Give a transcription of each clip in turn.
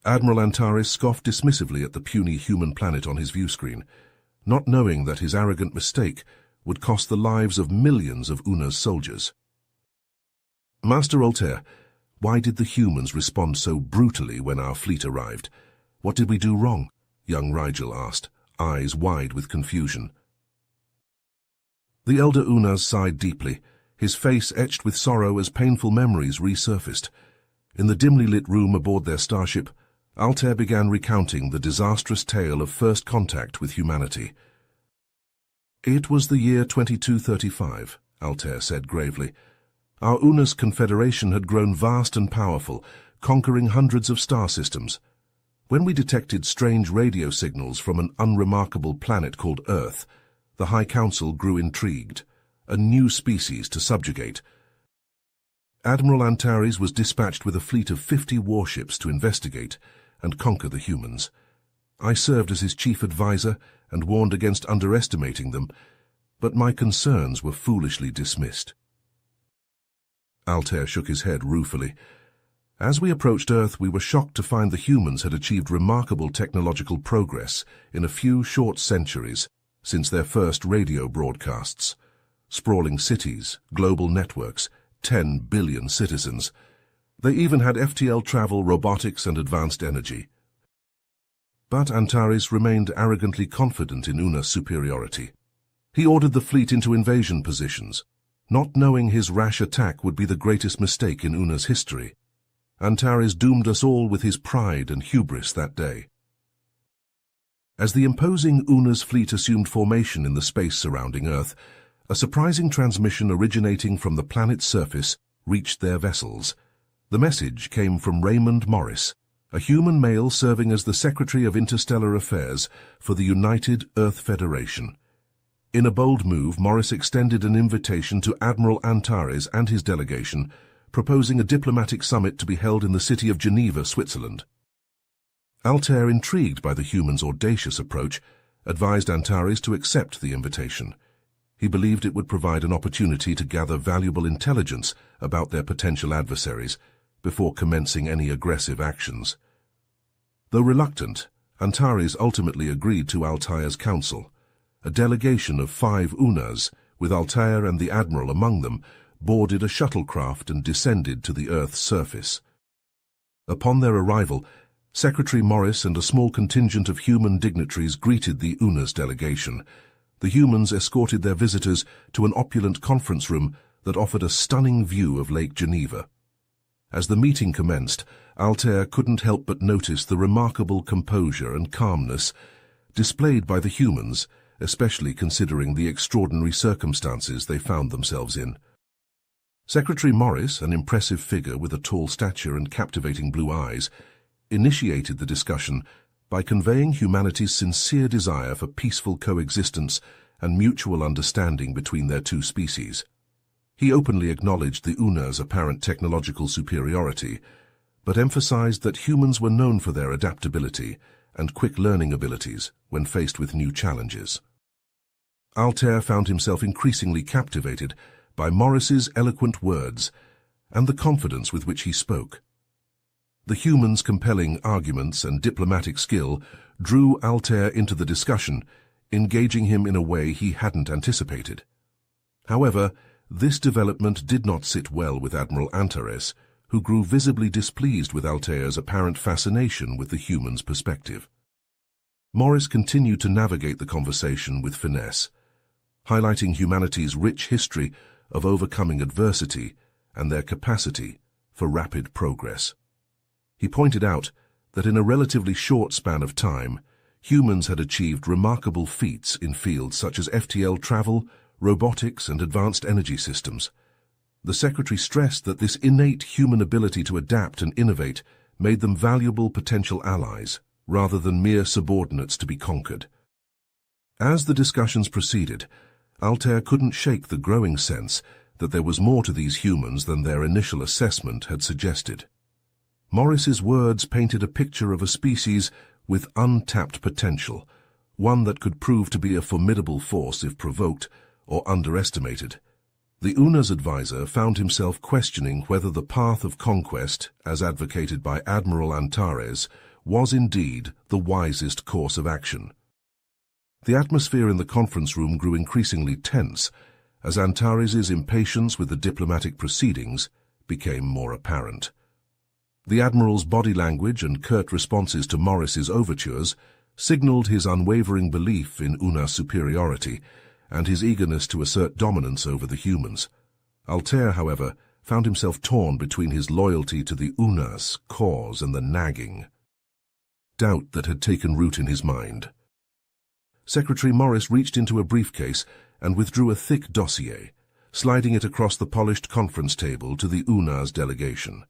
Admiral Antares scoffed dismissively at the puny human planet on his viewscreen, not knowing that his arrogant mistake would cost the lives of millions of Una's soldiers. "Master Altair, why did the humans respond so brutally when our fleet arrived? What did we do wrong?" young Rigel asked, eyes wide with confusion. The elder Unas sighed deeply, his face etched with sorrow as painful memories resurfaced. In the dimly lit room aboard their starship, Altair began recounting the disastrous tale of first contact with humanity. "It was the year 2235, Altair said gravely. "Our Unas confederation had grown vast and powerful, conquering hundreds of star systems. When we detected strange radio signals from an unremarkable planet called Earth, the High Council grew intrigued. A new species to subjugate. Admiral Antares was dispatched with a fleet of 50 warships to investigate and conquer the humans. I served as his chief advisor and warned against underestimating them, but my concerns were foolishly dismissed." Altair shook his head ruefully. "As we approached Earth, we were shocked to find the humans had achieved remarkable technological progress in a few short centuries since their first radio broadcasts. Sprawling cities, global networks, 10 billion citizens. They even had FTL travel, robotics, and advanced energy." But Antares remained arrogantly confident in Una's superiority. He ordered the fleet into invasion positions, not knowing his rash attack would be the greatest mistake in Una's history. Antares doomed us all with his pride and hubris that day. As the imposing Una's fleet assumed formation in the space surrounding Earth, a surprising transmission originating from the planet's surface reached their vessels. The message came from Raymond Morris, a human male serving as the Secretary of Interstellar Affairs for the United Earth Federation. In a bold move, Morris extended an invitation to Admiral Antares and his delegation, proposing a diplomatic summit to be held in the city of Geneva, Switzerland. Altair, intrigued by the humans' audacious approach, advised Antares to accept the invitation. He believed it would provide an opportunity to gather valuable intelligence about their potential adversaries before commencing any aggressive actions. Though reluctant, Antares ultimately agreed to Altair's counsel. A delegation of 5 Unas, with Altair and the Admiral among them, boarded a shuttlecraft and descended to the Earth's surface. Upon their arrival, Secretary Morris and a small contingent of human dignitaries greeted the Unas delegation. The humans escorted their visitors to an opulent conference room that offered a stunning view of Lake Geneva. As the meeting commenced, Altair couldn't help but notice the remarkable composure and calmness displayed by the humans, especially considering the extraordinary circumstances they found themselves in. Secretary Morris, an impressive figure with a tall stature and captivating blue eyes, initiated the discussion by conveying humanity's sincere desire for peaceful coexistence and mutual understanding between their two species. He openly acknowledged the Una's apparent technological superiority, but emphasized that humans were known for their adaptability and quick learning abilities when faced with new challenges. Altair found himself increasingly captivated by Morris's eloquent words and the confidence with which he spoke. The humans' compelling arguments and diplomatic skill drew Altair into the discussion, engaging him in a way he hadn't anticipated. However, this development did not sit well with Admiral Antares, who grew visibly displeased with Altair's apparent fascination with the humans' perspective. Morris continued to navigate the conversation with finesse, highlighting humanity's rich history of overcoming adversity and their capacity for rapid progress. He pointed out that in a relatively short span of time, humans had achieved remarkable feats in fields such as FTL travel, robotics, and advanced energy systems. The Secretary stressed that this innate human ability to adapt and innovate made them valuable potential allies, rather than mere subordinates to be conquered. As the discussions proceeded, Altair couldn't shake the growing sense that there was more to these humans than their initial assessment had suggested. Morris's words painted a picture of a species with untapped potential, one that could prove to be a formidable force if provoked or underestimated. The Una's advisor found himself questioning whether the path of conquest, as advocated by Admiral Antares, was indeed the wisest course of action. The atmosphere in the conference room grew increasingly tense as Antares' impatience with the diplomatic proceedings became more apparent. The Admiral's body language and curt responses to Morris's overtures signaled his unwavering belief in Una's superiority and his eagerness to assert dominance over the humans. Altair, however, found himself torn between his loyalty to the Unas cause and the nagging doubt that had taken root in his mind. Secretary Morris reached into a briefcase and withdrew a thick dossier, sliding it across the polished conference table to the Unas delegation.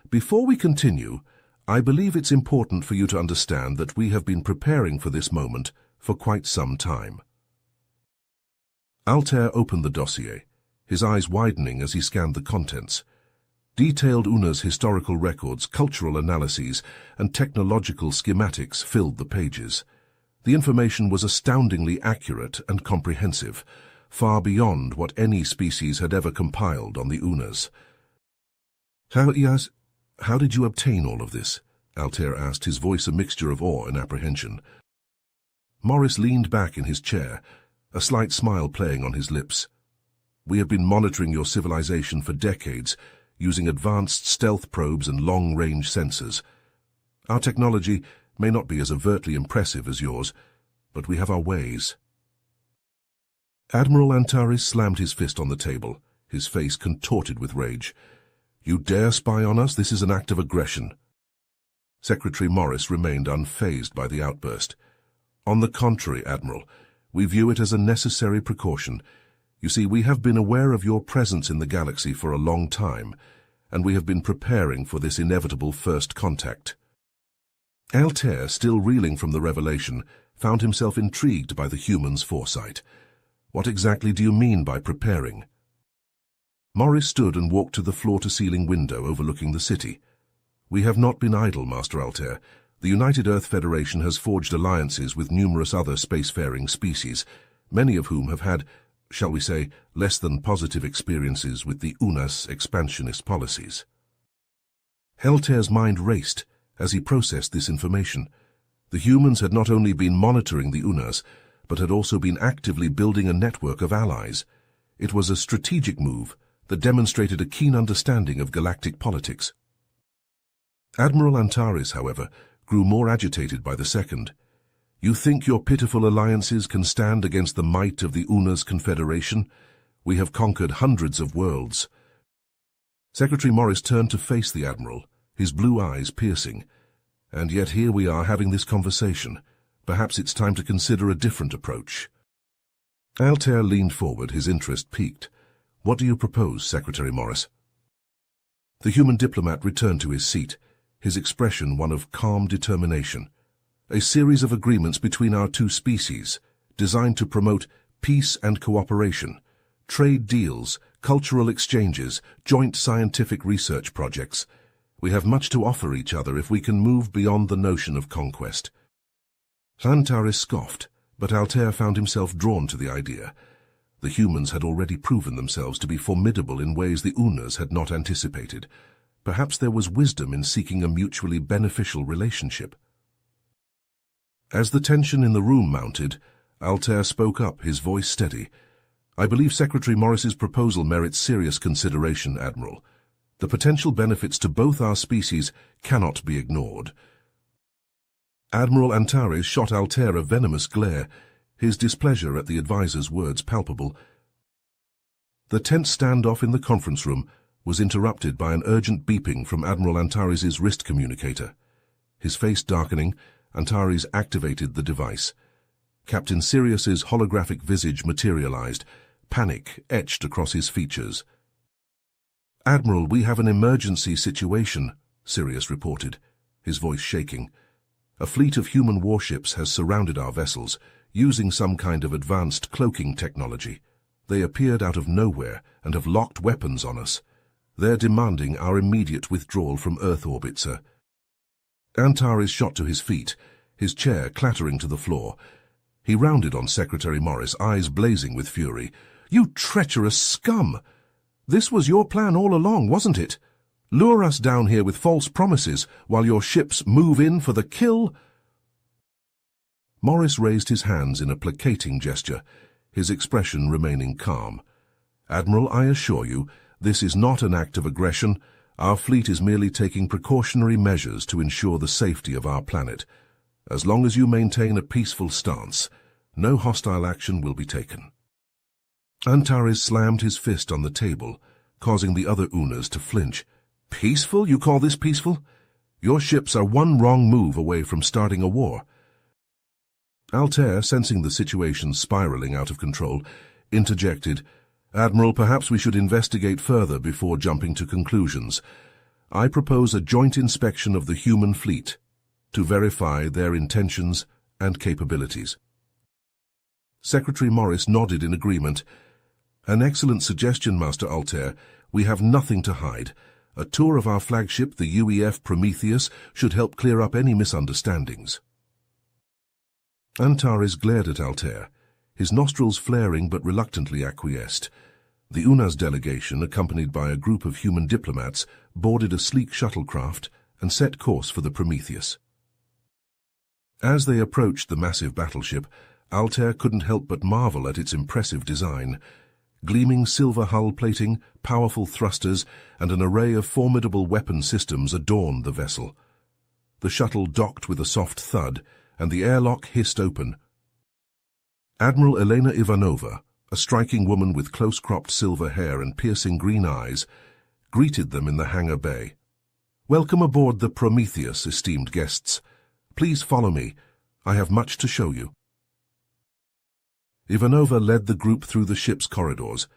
Before we continue, I believe it's important for you to understand that we have been preparing for this moment for quite some time. Altair opened the dossier, his eyes widening as he scanned the contents. Detailed Una's historical records, cultural analyses, and technological schematics filled the pages. The information was astoundingly accurate and comprehensive, far beyond what any species had ever compiled on the Unas. How did you obtain all of this? Altair asked, his voice a mixture of awe and apprehension. Morris leaned back in his chair, a slight smile playing on his lips. We have been monitoring your civilization for decades, using advanced stealth probes and long-range sensors. Our technology may not be as overtly impressive as yours, but we have our ways. Admiral Antares slammed his fist on the table, his face contorted with rage. You dare spy on us? This is an act of aggression. Secretary Morris remained unfazed by the outburst. On the contrary, Admiral, we view it as a necessary precaution. You see, we have been aware of your presence in the galaxy for a long time, and we have been preparing for this inevitable first contact. Altair, still reeling from the revelation, found himself intrigued by the human's foresight. What exactly do you mean by preparing? Morris stood and walked to the floor-to-ceiling window overlooking the city. We have not been idle, Master Altair. The United Earth Federation has forged alliances with numerous other spacefaring species, many of whom have had, shall we say, less than positive experiences with the Unas expansionist policies. Altair's mind raced as he processed this information. The humans had not only been monitoring the Unas, but had also been actively building a network of allies. It was a strategic move that demonstrated a keen understanding of galactic politics. Admiral Antares, however, grew more agitated by the second. You think your pitiful alliances can stand against the might of the Unas Confederation? We have conquered hundreds of worlds. Secretary Morris turned to face the Admiral, his blue eyes piercing. And yet here we are having this conversation. Perhaps it's time to consider a different approach. Altair leaned forward, his interest piqued. What do you propose, Secretary Morris? The human diplomat returned to his seat, his expression one of calm determination. A series of agreements between our two species, designed to promote peace and cooperation, trade deals, cultural exchanges, joint scientific research projects. We have much to offer each other if we can move beyond the notion of conquest. Antares scoffed, but Altair found himself drawn to the idea. The humans had already proven themselves to be formidable in ways the Unas had not anticipated. Perhaps there was wisdom in seeking a mutually beneficial relationship. As the tension in the room mounted, Altair spoke up, his voice steady. I believe Secretary Morris's proposal merits serious consideration, Admiral. The potential benefits to both our species cannot be ignored. Admiral Antares shot Altair a venomous glare, his displeasure at the advisor's words palpable. The tense standoff in the conference room was interrupted by an urgent beeping from Admiral Antares's wrist communicator. His face darkening, Antares activated the device. Captain Sirius's holographic visage materialized, panic etched across his features. Admiral, we have an emergency situation, Sirius reported, his voice shaking. A fleet of human warships has surrounded our vessels, using some kind of advanced cloaking technology. They appeared out of nowhere and have locked weapons on us. They're demanding our immediate withdrawal from Earth orbit, sir. Antares shot to his feet, his chair clattering to the floor. He rounded on Secretary Morris, eyes blazing with fury. You treacherous scum! This was your plan all along, wasn't it? Lure us down here with false promises while your ships move in for the kill? Morris raised his hands in a placating gesture, his expression remaining calm. Admiral, I assure you, this is not an act of aggression. Our fleet is merely taking precautionary measures to ensure the safety of our planet. As long as you maintain a peaceful stance, no hostile action will be taken. Antares slammed his fist on the table, causing the other Unas to flinch. Peaceful? You call this peaceful? Your ships are one wrong move away from starting a war. Altair, sensing the situation spiraling out of control, interjected, Admiral, perhaps we should investigate further before jumping to conclusions. I propose a joint inspection of the human fleet to verify their intentions and capabilities. Secretary Morris nodded in agreement. An excellent suggestion, Master Altair. We have nothing to hide. A tour of our flagship, the UEF Prometheus, should help clear up any misunderstandings. Antares glared at Altair, his nostrils flaring but reluctantly acquiesced. The UNAS delegation, accompanied by a group of human diplomats, boarded a sleek shuttlecraft and set course for the Prometheus. As they approached the massive battleship, Altair couldn't help but marvel at its impressive design. Gleaming silver hull plating, powerful thrusters, and an array of formidable weapon systems adorned the vessel. The shuttle docked with a soft thud, and the airlock hissed open. Admiral Elena Ivanova, a striking woman with close-cropped silver hair and piercing green eyes, greeted them in the hangar bay. Welcome aboard the Prometheus, esteemed guests. Please follow me. I have much to show you. Ivanova led the group through the ship's corridors,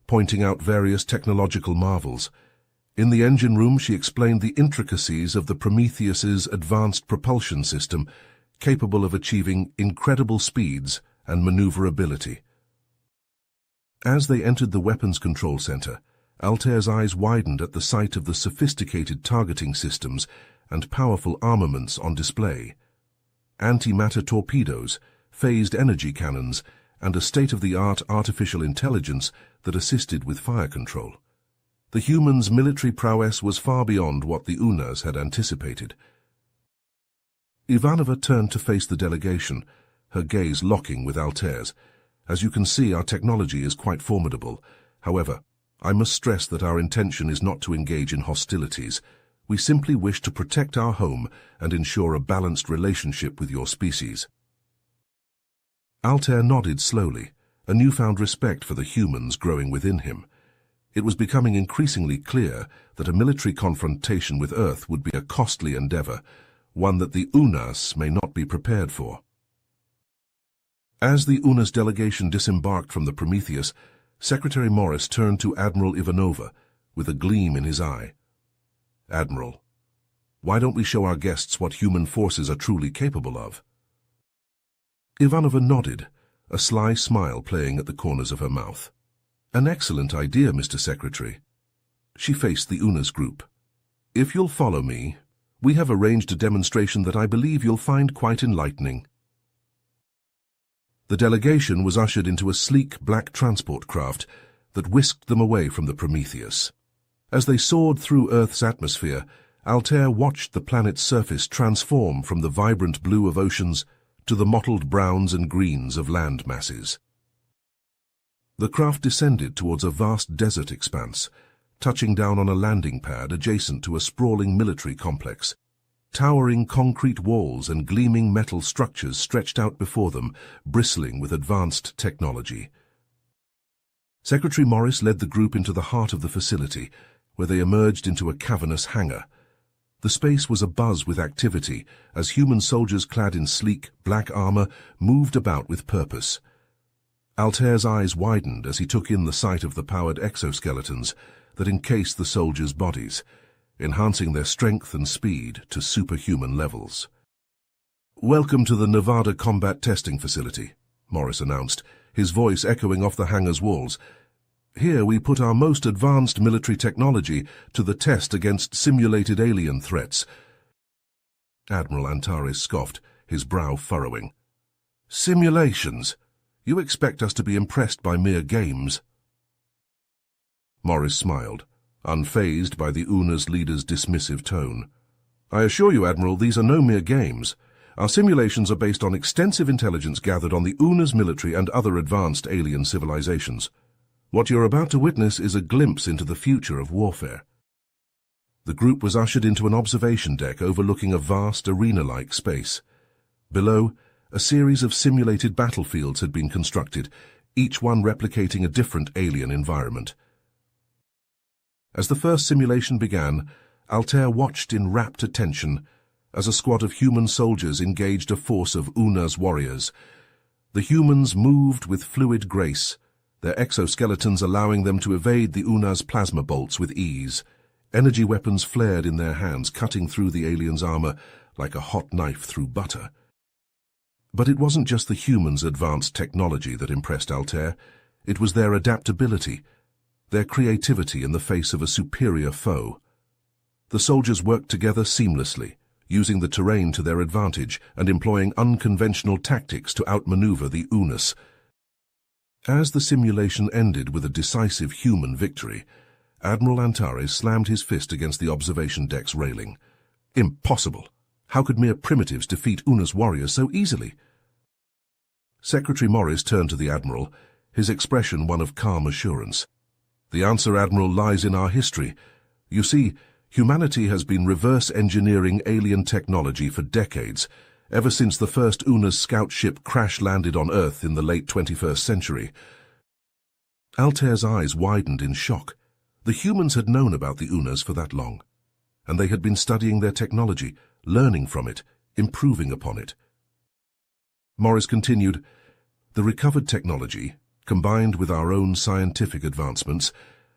pointing out various technological marvels. In the engine room, she explained the intricacies of the Prometheus's advanced propulsion system, capable of achieving incredible speeds and maneuverability. As they entered the weapons control center, Altair's eyes widened at the sight of the sophisticated targeting systems and powerful armaments on display. Antimatter torpedoes, phased energy cannons, and a state-of-the-art artificial intelligence that assisted with fire control. The humans' military prowess was far beyond what the Unas had anticipated. Ivanova turned to face the delegation, her gaze locking with Altair's. As you can see, our technology is quite formidable. However, I must stress that our intention is not to engage in hostilities. We simply wish to protect our home and ensure a balanced relationship with your species. Altair nodded slowly, a newfound respect for the humans growing within him. It was becoming increasingly clear that a military confrontation with Earth would be a costly endeavor, one that the Unas may not be prepared for. As the Unas delegation disembarked from the Prometheus, Secretary Morris turned to Admiral Ivanova with a gleam in his eye. Admiral, why don't we show our guests what human forces are truly capable of? Ivanova nodded, a sly smile playing at the corners of her mouth. An excellent idea, Mr. Secretary. She faced the Unas group. If you'll follow me, we have arranged a demonstration that I believe you'll find quite enlightening. The delegation was ushered into a sleek black transport craft that whisked them away from the Prometheus. As they soared through Earth's atmosphere, Altair watched the planet's surface transform from the vibrant blue of oceans to the mottled browns and greens of land masses. The craft descended towards a vast desert expanse, touching down on a landing pad adjacent to a sprawling military complex. Towering concrete walls and gleaming metal structures stretched out before them, bristling with advanced technology. Secretary Morris led the group into the heart of the facility, where they emerged into a cavernous hangar. The space was abuzz with activity as human soldiers clad in sleek, black armor moved about with purpose. Altair's eyes widened as he took in the sight of the powered exoskeletons that encased the soldiers' bodies, enhancing their strength and speed to superhuman levels. "Welcome to the Nevada Combat Testing Facility," Morris announced, his voice echoing off the hangar's walls. "Here we put our most advanced military technology to the test against simulated alien threats." Admiral Antares scoffed, his brow furrowing. "Simulations? You expect us to be impressed by mere games?" Morris smiled, unfazed by the UNA's leader's dismissive tone. "I assure you, Admiral, these are no mere games. Our simulations are based on extensive intelligence gathered on the UNA's military and other advanced alien civilizations. What you're about to witness is a glimpse into the future of warfare." The group was ushered into an observation deck overlooking a vast arena-like space. Below, a series of simulated battlefields had been constructed, each one replicating a different alien environment. As the first simulation began, Altair watched in rapt attention as a squad of human soldiers engaged a force of UNA's warriors. The humans moved with fluid grace, their exoskeletons allowing them to evade the UNA's plasma bolts with ease. Energy weapons flared in their hands, cutting through the aliens' armor like a hot knife through butter. But it wasn't just the humans' advanced technology that impressed Altair. It was their adaptability, their creativity in the face of a superior foe. The soldiers worked together seamlessly, using the terrain to their advantage and employing unconventional tactics to outmaneuver the UNAs. As the simulation ended with a decisive human victory, Admiral Antares slammed his fist against the observation deck's railing. Impossible! How could mere primitives defeat UNA's warriors so easily? Secretary Morris turned to the Admiral, his expression one of calm assurance. "The answer, Admiral, lies in our history. You see, humanity has been reverse engineering alien technology for decades, ever since the first UNA's scout ship crash-landed on Earth in the late 21st century. Altair's eyes widened in shock. The humans had known about the UNAs for that long, and they had been studying their technology, learning from it, improving upon it. Morris continued, "The recovered technology, combined with our own scientific advancements,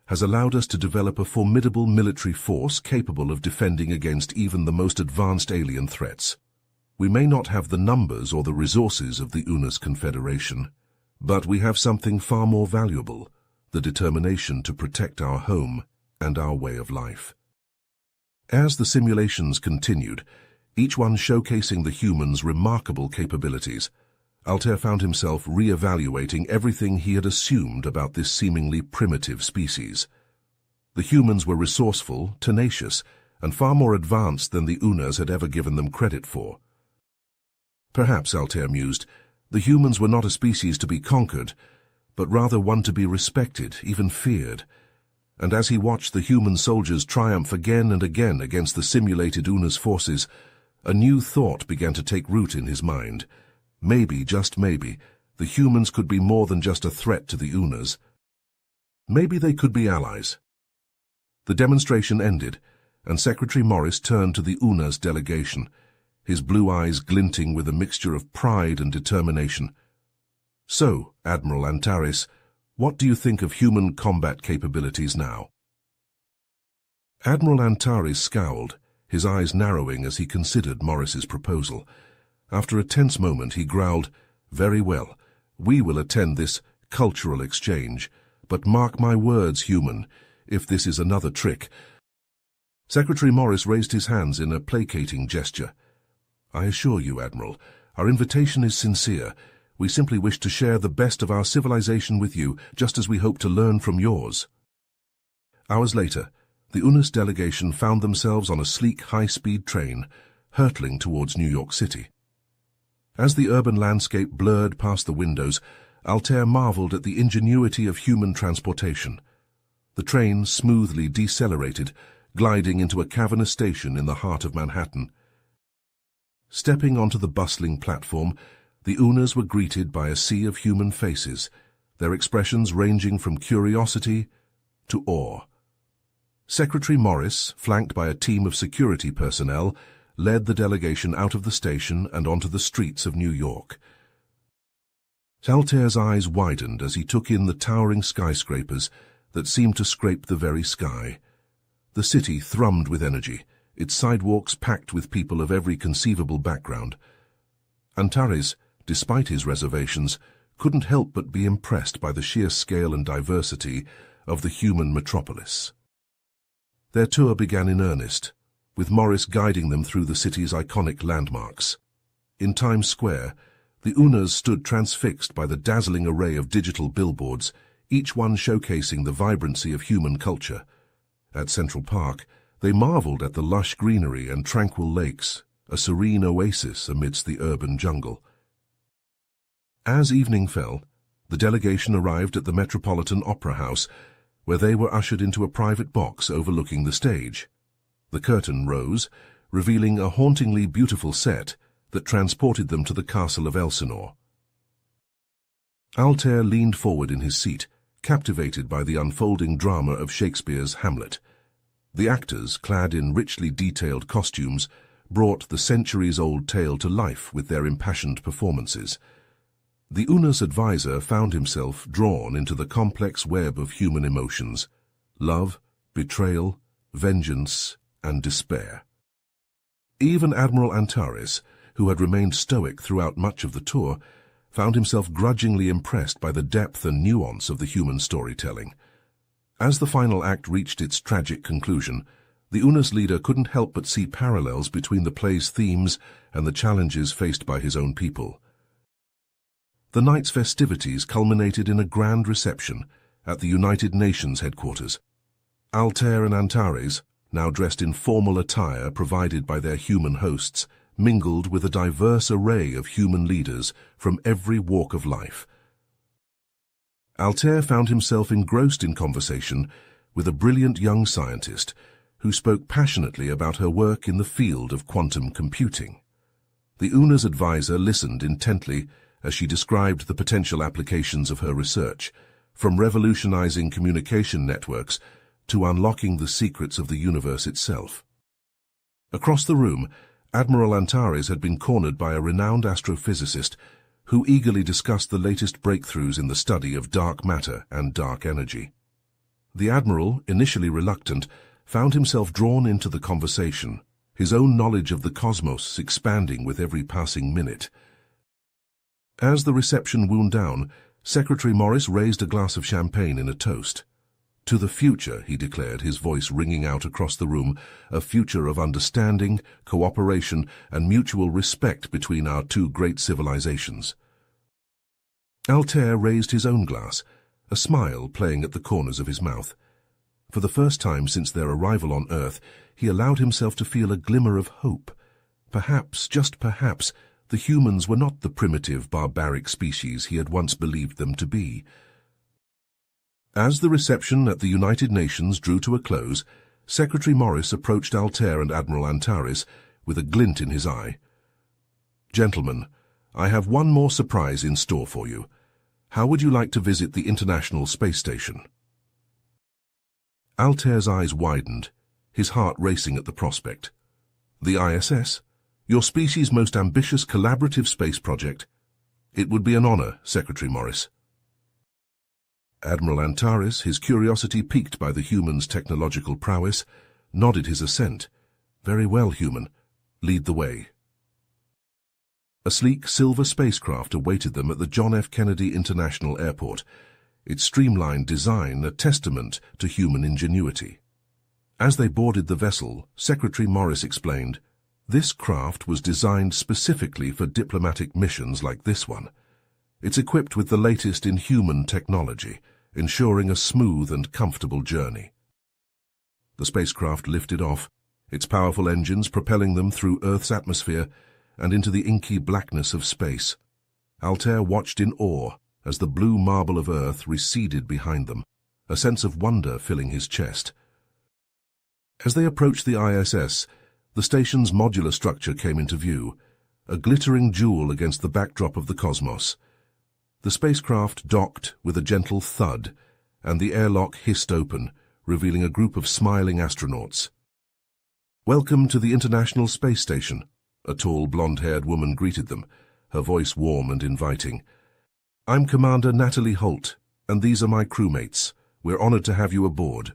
has allowed us to develop a formidable military force capable of defending against even the most advanced alien threats. We may not have the numbers or the resources of the UNA's Confederation, but we have something far more valuable, the determination to protect our home and our way of life." As the simulations continued, each one showcasing the humans' remarkable capabilities, Altair found himself re-evaluating everything he had assumed about this seemingly primitive species. The humans were resourceful, tenacious, and far more advanced than the UNAs had ever given them credit for. Perhaps, Altair mused, the humans were not a species to be conquered, but rather one to be respected, even feared. And as he watched the human soldiers triumph again and again against the simulated UNA's forces, a new thought began to take root in his mind. Maybe, just maybe, the humans could be more than just a threat to the UNAs. Maybe they could be allies. The demonstration ended, and Secretary Morris turned to the UNA's delegation, his blue eyes glinting with a mixture of pride and determination. "So, Admiral Antares, what do you think of human combat capabilities now?" Admiral Antares scowled, his eyes narrowing as he considered Morris's proposal. After a tense moment, he growled, "Very well, we will attend this cultural exchange, but mark my words, human, if this is another trick." Secretary Morris raised his hands in a placating gesture. "I assure you, Admiral, our invitation is sincere. We simply wish to share the best of our civilization with you, just as we hope to learn from yours." Hours later, the UNA's delegation found themselves on a sleek, high-speed train, hurtling towards New York City. As the urban landscape blurred past the windows, Altair marveled at the ingenuity of human transportation. The train smoothly decelerated, gliding into a cavernous station in the heart of Manhattan. Stepping onto the bustling platform, the UNAs were greeted by a sea of human faces, their expressions ranging from curiosity to awe. Secretary Morris, flanked by a team of security personnel, led the delegation out of the station and onto the streets of New York. Altair's eyes widened as he took in the towering skyscrapers that seemed to scrape the very sky. The city thrummed with energy, its sidewalks packed with people of every conceivable background. Antares, despite his reservations, couldn't help but be impressed by the sheer scale and diversity of the human metropolis. Their tour began in earnest, with Morris guiding them through the city's iconic landmarks. In Times Square, the UNAs stood transfixed by the dazzling array of digital billboards, each one showcasing the vibrancy of human culture. At Central Park, they marveled at the lush greenery and tranquil lakes, a serene oasis amidst the urban jungle. As evening fell, the delegation arrived at the Metropolitan Opera House, where they were ushered into a private box overlooking the stage. The curtain rose, revealing a hauntingly beautiful set that transported them to the castle of Elsinore. Altair leaned forward in his seat, captivated by the unfolding drama of Shakespeare's Hamlet. The actors, clad in richly detailed costumes, brought the centuries-old tale to life with their impassioned performances. The UNA's advisor found himself drawn into the complex web of human emotions: love, betrayal, vengeance, and despair. Even Admiral Antares, who had remained stoic throughout much of the tour, found himself grudgingly impressed by the depth and nuance of the human storytelling. As the final act reached its tragic conclusion, the UNA's leader couldn't help but see parallels between the play's themes and the challenges faced by his own people. The night's festivities culminated in a grand reception at the United Nations headquarters. Altair and Antares, now dressed in formal attire provided by their human hosts, mingled with a diverse array of human leaders from every walk of life. Altair found himself engrossed in conversation with a brilliant young scientist who spoke passionately about her work in the field of quantum computing. The UNA's advisor listened intently as she described the potential applications of her research, from revolutionizing communication networks to unlocking the secrets of the universe itself. Across the room, Admiral Antares had been cornered by a renowned astrophysicist who eagerly discussed the latest breakthroughs in the study of dark matter and dark energy. The Admiral, initially reluctant, found himself drawn into the conversation, his own knowledge of the cosmos expanding with every passing minute. As the reception wound down, Secretary Morris raised a glass of champagne in a toast. "To the future," he declared, his voice ringing out across the room, "a future of understanding, cooperation, and mutual respect between our two great civilizations." Altair raised his own glass, a smile playing at the corners of his mouth. For the first time since their arrival on Earth, he allowed himself to feel a glimmer of hope. Perhaps, just perhaps, the humans were not the primitive, barbaric species he had once believed them to be. As the reception at the United Nations drew to a close, Secretary Morris approached Altair and Admiral Antares with a glint in his eye. "Gentlemen, I have one more surprise in store for you. How would you like to visit the International Space Station?" Altair's eyes widened, his heart racing at the prospect. "The ISS? Your species' most ambitious collaborative space project? It would be an honor, Secretary Morris." Admiral Antares, his curiosity piqued by the human's technological prowess, nodded his assent. "Very well, human. Lead the way." A sleek silver spacecraft awaited them at the John F. Kennedy International Airport, its streamlined design a testament to human ingenuity. As they boarded the vessel, Secretary Morris explained, "This craft was designed specifically for diplomatic missions like this one. It's equipped with the latest in human technology, ensuring a smooth and comfortable journey." The spacecraft lifted off, its powerful engines propelling them through Earth's atmosphere and into the inky blackness of space. Altair watched in awe as the blue marble of Earth receded behind them, a sense of wonder filling his chest. As they approached the ISS, the station's modular structure came into view, a glittering jewel against the backdrop of the cosmos. The spacecraft docked with a gentle thud, and the airlock hissed open, revealing a group of smiling astronauts. "Welcome to the International Space Station," a tall, blonde-haired woman greeted them, her voice warm and inviting. "I'm Commander Natalie Holt, and these are my crewmates. We're honored to have you aboard."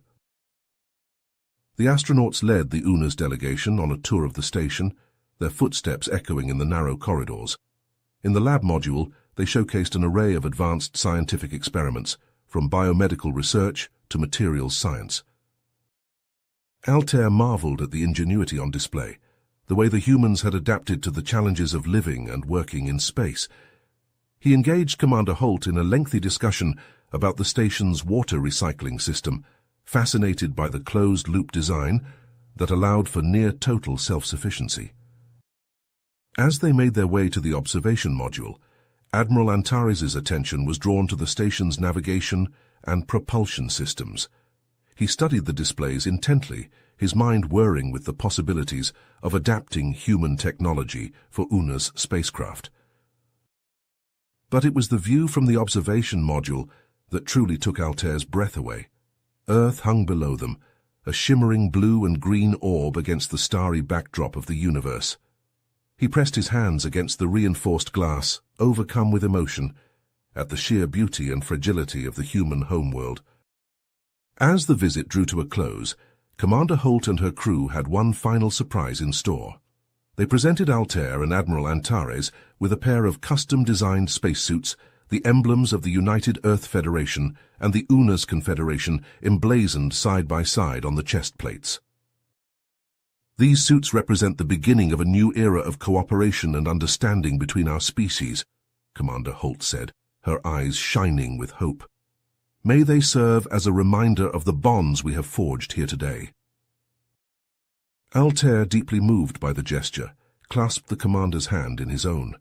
The astronauts led the UNA's delegation on a tour of the station, their footsteps echoing in the narrow corridors. In the lab module, they showcased an array of advanced scientific experiments, from biomedical research to materials science. Altair marveled at the ingenuity on display, the way the humans had adapted to the challenges of living and working in space. He engaged Commander Holt in a lengthy discussion about the station's water recycling system, fascinated by the closed-loop design that allowed for near-total self-sufficiency. As they made their way to the observation module, Admiral Antares' attention was drawn to the station's navigation and propulsion systems. He studied the displays intently, his mind whirring with the possibilities of adapting human technology for Una's spacecraft. But it was the view from the observation module that truly took Altair's breath away. Earth hung below them, a shimmering blue and green orb against the starry backdrop of the universe. He pressed his hands against the reinforced glass, overcome with emotion, at the sheer beauty and fragility of the human homeworld. As the visit drew to a close, Commander Holt and her crew had one final surprise in store. They presented Altair and Admiral Antares with a pair of custom-designed spacesuits, the emblems of the United Earth Federation and the Unas Confederation emblazoned side by side on the chest plates. These suits represent the beginning of a new era of cooperation and understanding between our species, Commander Holt said, her eyes shining with hope. May they serve as a reminder of the bonds we have forged here today. Altair, deeply moved by the gesture, clasped the commander's hand in his own.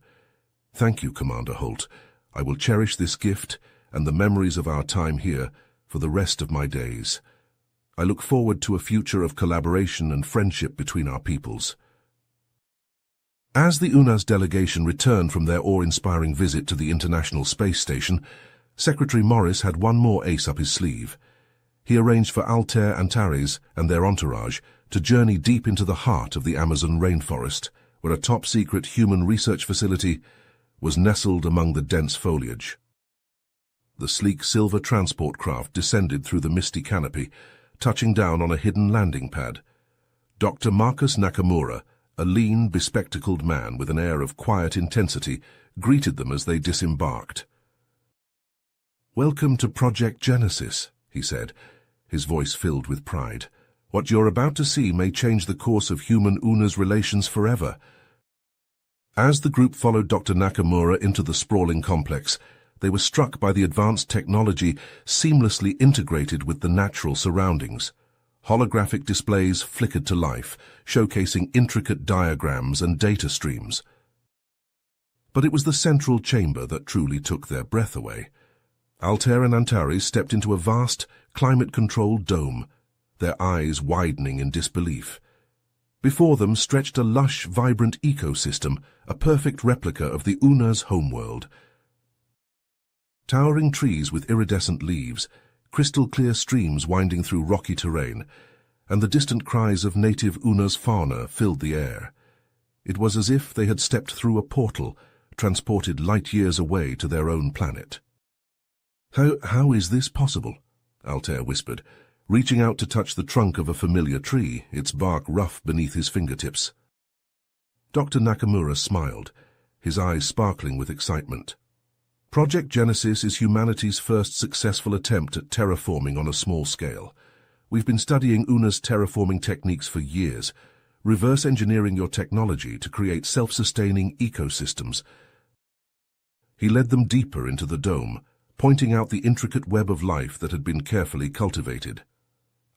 Thank you, Commander Holt. I will cherish this gift and the memories of our time here for the rest of my days. I look forward to a future of collaboration and friendship between our peoples. As the Unas delegation returned from their awe-inspiring visit to the International Space Station, Secretary Morris had one more ace up his sleeve. He arranged for Altair, Antares, and their entourage to journey deep into the heart of the Amazon rainforest, where a top-secret human research facility was nestled among the dense foliage. The sleek silver transport craft descended through the misty canopy, touching down on a hidden landing pad. Dr. Marcus Nakamura, a lean, bespectacled man with an air of quiet intensity, greeted them as they disembarked. "Welcome to Project Genesis," he said, his voice filled with pride. "What you're about to see may change the course of human-Unas relations forever." As the group followed Dr. Nakamura into the sprawling complex, they were struck by the advanced technology seamlessly integrated with the natural surroundings. Holographic displays flickered to life, showcasing intricate diagrams and data streams. But it was the central chamber that truly took their breath away. Altair and Antares stepped into a vast, climate-controlled dome, their eyes widening in disbelief. Before them stretched a lush, vibrant ecosystem, a perfect replica of the Unas homeworld. Towering trees with iridescent leaves, crystal-clear streams winding through rocky terrain, and the distant cries of native Unas fauna filled the air. It was as if they had stepped through a portal, transported light-years away to their own planet. How is this possible?" Altair whispered, reaching out to touch the trunk of a familiar tree, its bark rough beneath his fingertips. Dr. Nakamura smiled, his eyes sparkling with excitement. Project Genesis is humanity's first successful attempt at terraforming on a small scale. We've been studying Una's terraforming techniques for years, reverse engineering your technology to create self-sustaining ecosystems. He led them deeper into the dome, pointing out the intricate web of life that had been carefully cultivated.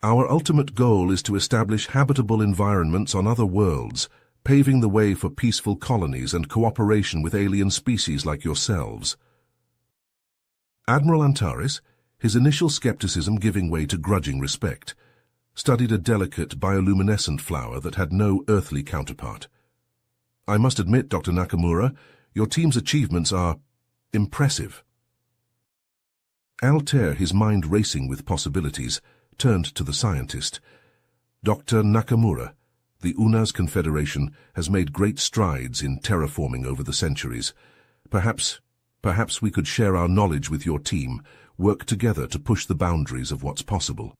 Our ultimate goal is to establish habitable environments on other worlds, paving the way for peaceful colonies and cooperation with alien species like yourselves. Admiral Antares, his initial skepticism giving way to grudging respect, studied a delicate bioluminescent flower that had no earthly counterpart. "I must admit, Dr. Nakamura, your team's achievements are impressive." Altair, his mind racing with possibilities, turned to the scientist. "Dr. Nakamura, the Unas Confederation has made great strides in terraforming over the centuries. Perhaps we could share our knowledge with your team, work together to push the boundaries of what's possible."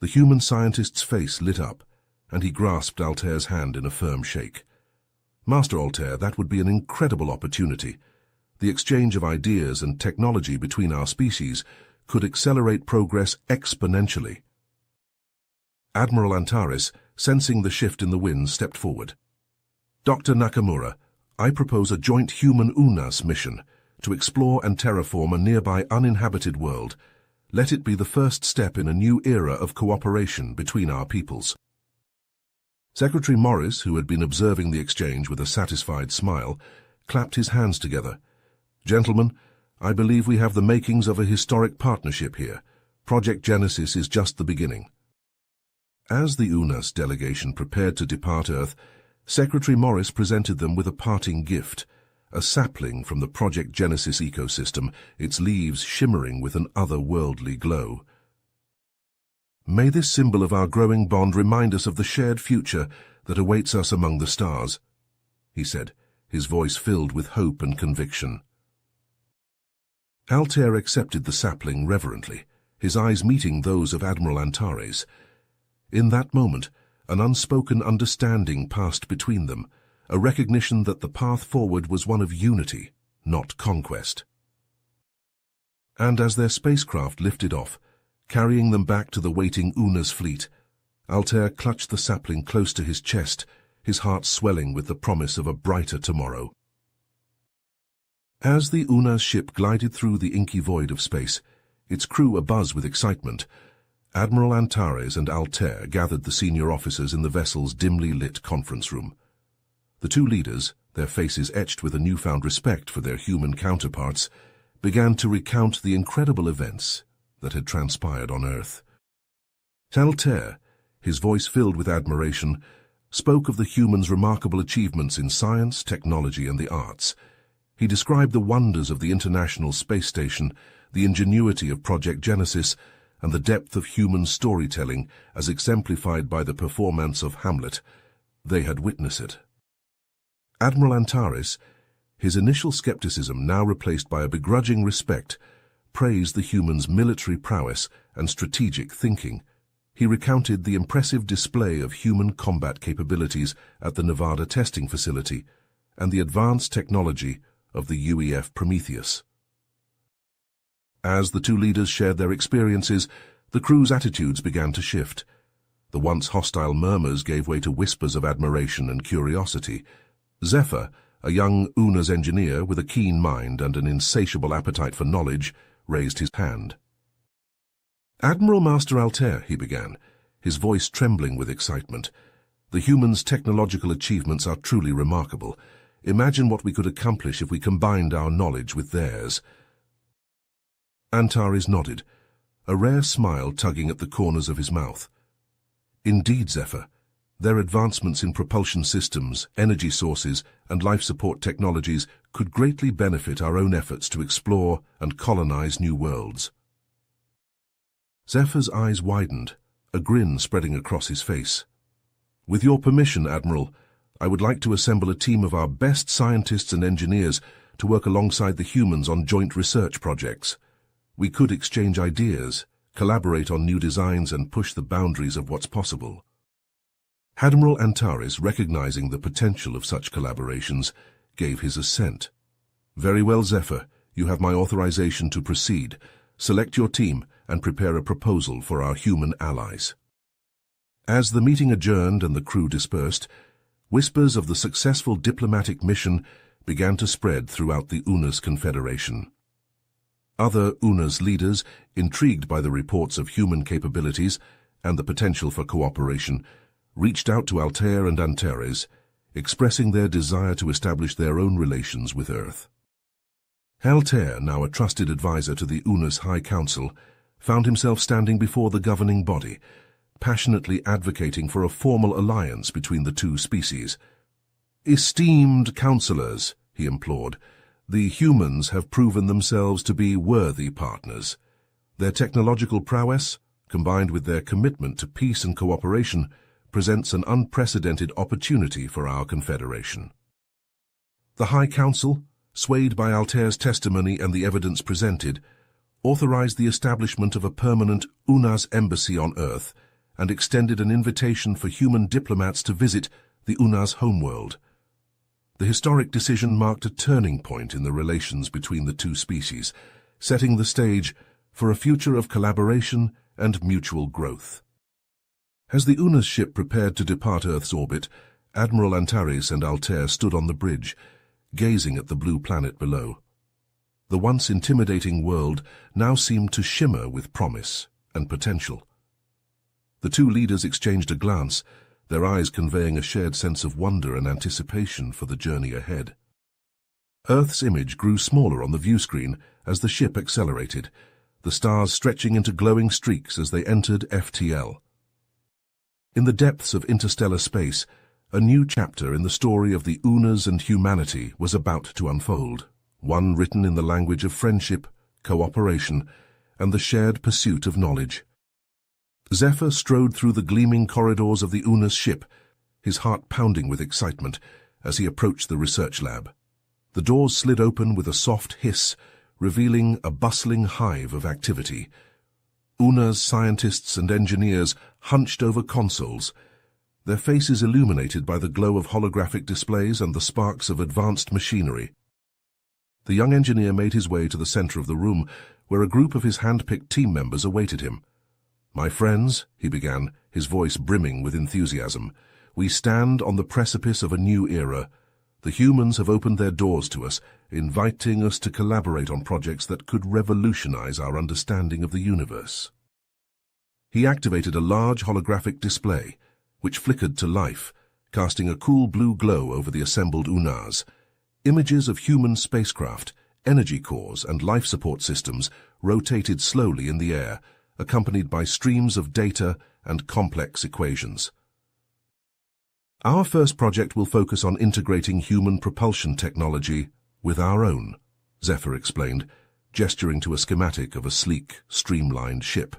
The human scientist's face lit up, and he grasped Altair's hand in a firm shake. "Master Altair, that would be an incredible opportunity. The exchange of ideas and technology between our species could accelerate progress exponentially." Admiral Antares, sensing the shift in the wind, stepped forward. "Dr. Nakamura, I propose a joint human-Unas mission to explore and terraform a nearby uninhabited world. Let it be the first step in a new era of cooperation between our peoples." Secretary Morris, who had been observing the exchange with a satisfied smile, clapped his hands together. "Gentlemen, I believe we have the makings of a historic partnership here. Project Genesis is just the beginning." As the UNAS delegation prepared to depart Earth, Secretary Morris presented them with a parting gift, a sapling from the Project Genesis ecosystem, its leaves shimmering with an otherworldly glow. "May this symbol of our growing bond remind us of the shared future that awaits us among the stars," he said, his voice filled with hope and conviction. Altair accepted the sapling reverently, his eyes meeting those of Admiral Antares. In that moment, an unspoken understanding passed between them, a recognition that the path forward was one of unity, not conquest. And as their spacecraft lifted off, carrying them back to the waiting UNA's fleet, Altair clutched the sapling close to his chest, his heart swelling with the promise of a brighter tomorrow. As the UNA's ship glided through the inky void of space, its crew abuzz with excitement, Admiral Antares and Altair gathered the senior officers in the vessel's dimly lit conference room. The two leaders, their faces etched with a newfound respect for their human counterparts, began to recount the incredible events that had transpired on Earth. Altair, his voice filled with admiration, spoke of the humans' remarkable achievements in science, technology, and the arts. He described the wonders of the International Space Station, the ingenuity of Project Genesis, and the depth of human storytelling as exemplified by the performance of Hamlet. They had witnessed it. Admiral Antares, his initial skepticism now replaced by a begrudging respect, praised the humans' military prowess and strategic thinking. He recounted the impressive display of human combat capabilities at the Nevada testing facility and the advanced technology of the UEF Prometheus. As the two leaders shared their experiences, the crew's attitudes began to shift. The once hostile murmurs gave way to whispers of admiration and curiosity. Zephyr, a young UNA's engineer with a keen mind and an insatiable appetite for knowledge, raised his hand. "Admiral Master Altair," he began, his voice trembling with excitement, "the humans' technological achievements are truly remarkable. Imagine what we could accomplish if we combined our knowledge with theirs." Antares nodded, a rare smile tugging at the corners of his mouth. "Indeed, Zephyr, their advancements in propulsion systems, energy sources, and life support technologies could greatly benefit our own efforts to explore and colonize new worlds." Zephyr's eyes widened, a grin spreading across his face. "With your permission, Admiral, I would like to assemble a team of our best scientists and engineers to work alongside the humans on joint research projects. We could exchange ideas, collaborate on new designs, and push the boundaries of what's possible." Admiral Antares, recognizing the potential of such collaborations, gave his assent. "Very well, Zephyr, you have my authorization to proceed. Select your team and prepare a proposal for our human allies." As the meeting adjourned and the crew dispersed, whispers of the successful diplomatic mission began to spread throughout the UNA's Confederation. Other UNA's leaders, intrigued by the reports of human capabilities and the potential for cooperation, reached out to Altair and Antares, expressing their desire to establish their own relations with Earth. Altair, now a trusted advisor to the UNA's High Council, found himself standing before the governing body, passionately advocating for a formal alliance between the two species. "Esteemed councillors," he implored, "the humans have proven themselves to be worthy partners. Their technological prowess, combined with their commitment to peace and cooperation, presents an unprecedented opportunity for our Confederation." The High Council, swayed by Altair's testimony and the evidence presented, authorized the establishment of a permanent UNA's embassy on Earth and extended an invitation for human diplomats to visit the UNA's homeworld. The historic decision marked a turning point in the relations between the two species, setting the stage for a future of collaboration and mutual growth. As the UNA's ship prepared to depart Earth's orbit, Admiral Antares and Altair stood on the bridge, gazing at the blue planet below. The once intimidating world now seemed to shimmer with promise and potential. The two leaders exchanged a glance, their eyes conveying a shared sense of wonder and anticipation for the journey ahead. Earth's image grew smaller on the view screen as the ship accelerated, the stars stretching into glowing streaks as they entered FTL. In the depths of interstellar space, a new chapter in the story of the Unas and humanity was about to unfold, one written in the language of friendship, cooperation, and the shared pursuit of knowledge. Zephyr strode through the gleaming corridors of the Unas ship, his heart pounding with excitement as he approached the research lab. The doors slid open with a soft hiss, revealing a bustling hive of activity. Unas scientists and engineers hunched over consoles, their faces illuminated by the glow of holographic displays and the sparks of advanced machinery. The young engineer made his way to the center of the room, where a group of his hand-picked team members awaited him. "My friends," he began, his voice brimming with enthusiasm, "we stand on the precipice of a new era. The humans have opened their doors to us, inviting us to collaborate on projects that could revolutionize our understanding of the universe." He activated a large holographic display, which flickered to life, casting a cool blue glow over the assembled Unas. Images of human spacecraft, energy cores, and life support systems rotated slowly in the air, accompanied by streams of data and complex equations. "Our first project will focus on integrating human propulsion technology with our own," Zephyr explained, gesturing to a schematic of a sleek, streamlined ship.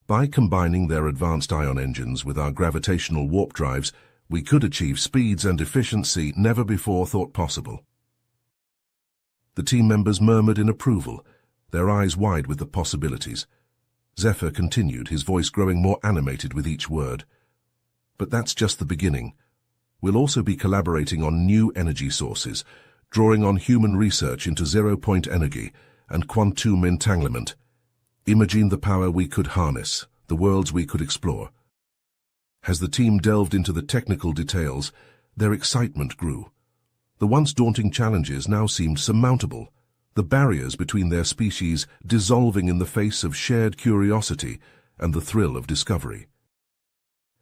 "By combining their advanced ion engines with our gravitational warp drives, we could achieve speeds and efficiency never before thought possible." The team members murmured in approval, their eyes wide with the possibilities. Zephyr continued, his voice growing more animated with each word. "But that's just the beginning. We'll also be collaborating on new energy sources, drawing on human research into zero-point energy and quantum entanglement. Imagine the power we could harness, the worlds we could explore." As the team delved into the technical details, their excitement grew. The once daunting challenges now seemed surmountable, the barriers between their species dissolving in the face of shared curiosity and the thrill of discovery.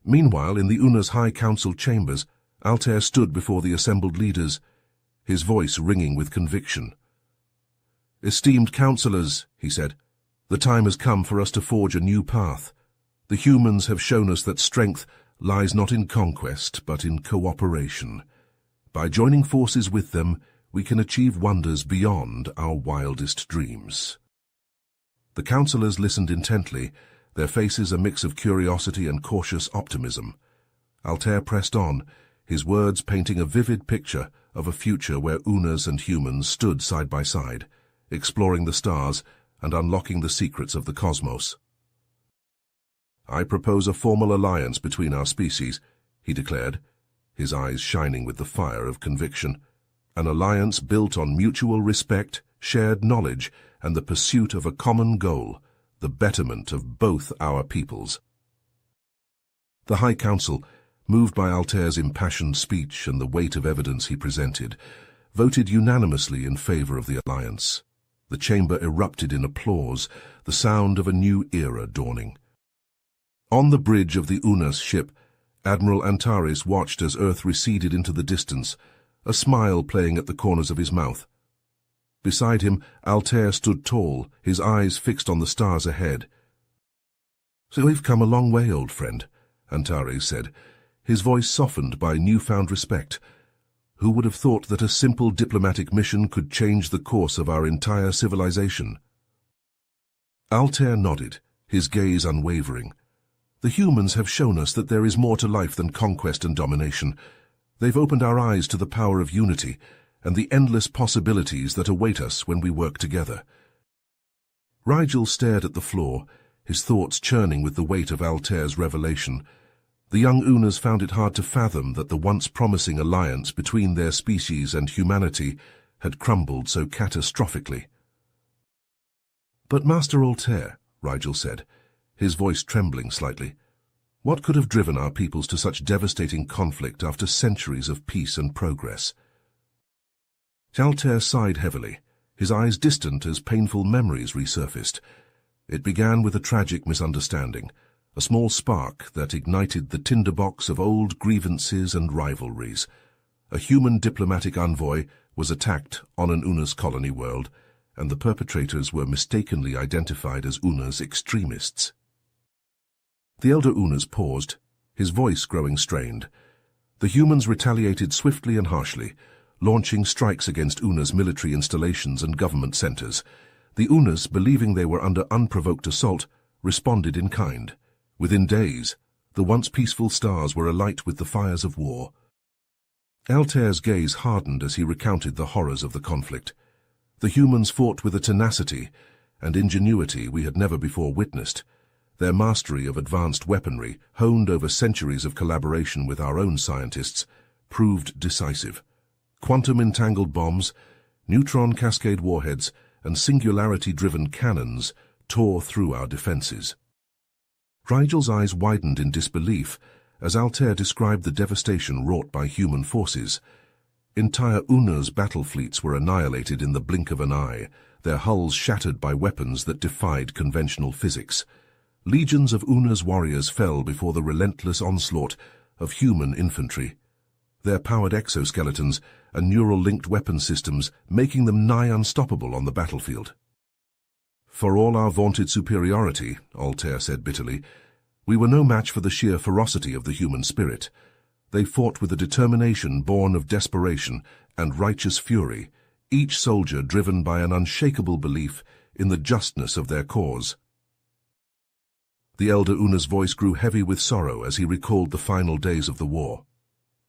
Meanwhile, in the Unas High Council chambers, Altair stood before the assembled leaders, his voice ringing with conviction. "Esteemed councillors," he said, "the time has come for us to forge a new path. The humans have shown us that strength lies not in conquest, but in cooperation. By joining forces with them, we can achieve wonders beyond our wildest dreams." The councillors listened intently, their faces a mix of curiosity and cautious optimism. Altair pressed on, his words painting a vivid picture of a future where Unas and humans stood side by side, exploring the stars and unlocking the secrets of the cosmos. "I propose a formal alliance between our species," he declared, his eyes shining with the fire of conviction. "An alliance built on mutual respect, shared knowledge, and the pursuit of a common goal, the betterment of both our peoples." The High Council, moved by Altair's impassioned speech and the weight of evidence he presented, voted unanimously in favor of the alliance. The chamber erupted in applause, the sound of a new era dawning. On the bridge of the Unas ship, Admiral Antares watched as Earth receded into the distance, a smile playing at the corners of his mouth. Beside him, Altair stood tall, his eyes fixed on the stars ahead. "So we've come a long way, old friend," Antares said, his voice softened by newfound respect. "Who would have thought that a simple diplomatic mission could change the course of our entire civilization?" Altair nodded, his gaze unwavering. "The humans have shown us that there is more to life than conquest and domination. They've opened our eyes to the power of unity and the endless possibilities that await us when we work together." Rigel stared at the floor, his thoughts churning with the weight of Altair's revelation. The young Unas found it hard to fathom that the once promising alliance between their species and humanity had crumbled so catastrophically. "But Master Altair," Rigel said, his voice trembling slightly, "what could have driven our peoples to such devastating conflict after centuries of peace and progress?" Altair sighed heavily, his eyes distant as painful memories resurfaced. It began with a tragic misunderstanding, a small spark that ignited the tinderbox of old grievances and rivalries. A human diplomatic envoy was attacked on an Unas colony world, and the perpetrators were mistakenly identified as Unas extremists. The elder Unas paused, his voice growing strained. The humans retaliated swiftly and harshly, launching strikes against Unas military installations and government centers. The Unas, believing they were under unprovoked assault, responded in kind. Within days, the once peaceful stars were alight with the fires of war. Altair's gaze hardened as he recounted the horrors of the conflict. The humans fought with a tenacity and ingenuity we had never before witnessed. Their mastery of advanced weaponry, honed over centuries of collaboration with our own scientists, proved decisive. Quantum-entangled bombs, neutron cascade warheads, and singularity-driven cannons tore through our defenses. Rigel's eyes widened in disbelief as Altair described the devastation wrought by human forces. Entire Unas battle fleets were annihilated in the blink of an eye, their hulls shattered by weapons that defied conventional physics. Legions of Unas warriors fell before the relentless onslaught of human infantry, their powered exoskeletons and neural-linked weapon systems making them nigh unstoppable on the battlefield. For all our vaunted superiority, Altair said bitterly, we were no match for the sheer ferocity of the human spirit. They fought with a determination born of desperation and righteous fury, each soldier driven by an unshakable belief in the justness of their cause. The elder Una's voice grew heavy with sorrow as he recalled the final days of the war.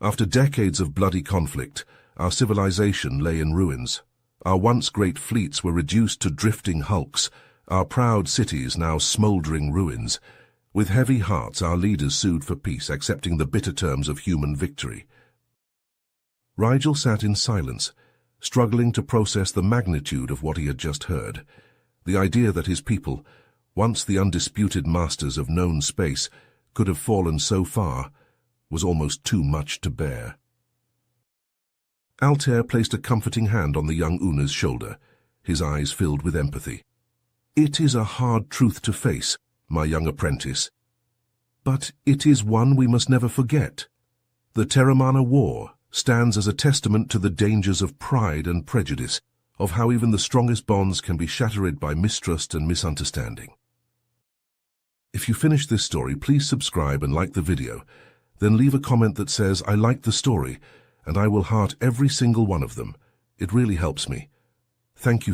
After decades of bloody conflict, our civilization lay in ruins. Our once great fleets were reduced to drifting hulks, our proud cities now smoldering ruins. With heavy hearts, our leaders sued for peace, accepting the bitter terms of human victory. Rigel sat in silence, struggling to process the magnitude of what he had just heard. The idea that his people, once the undisputed masters of known space, could have fallen so far was almost too much to bear. Altair placed a comforting hand on the young Una's shoulder, his eyes filled with empathy. It is a hard truth to face, my young apprentice, but it is one we must never forget. The Terramana War stands as a testament to the dangers of pride and prejudice, of how even the strongest bonds can be shattered by mistrust and misunderstanding. If you finished this story, please subscribe and like the video. Then leave a comment that says, I like the story, and I will heart every single one of them. It really helps me. Thank you.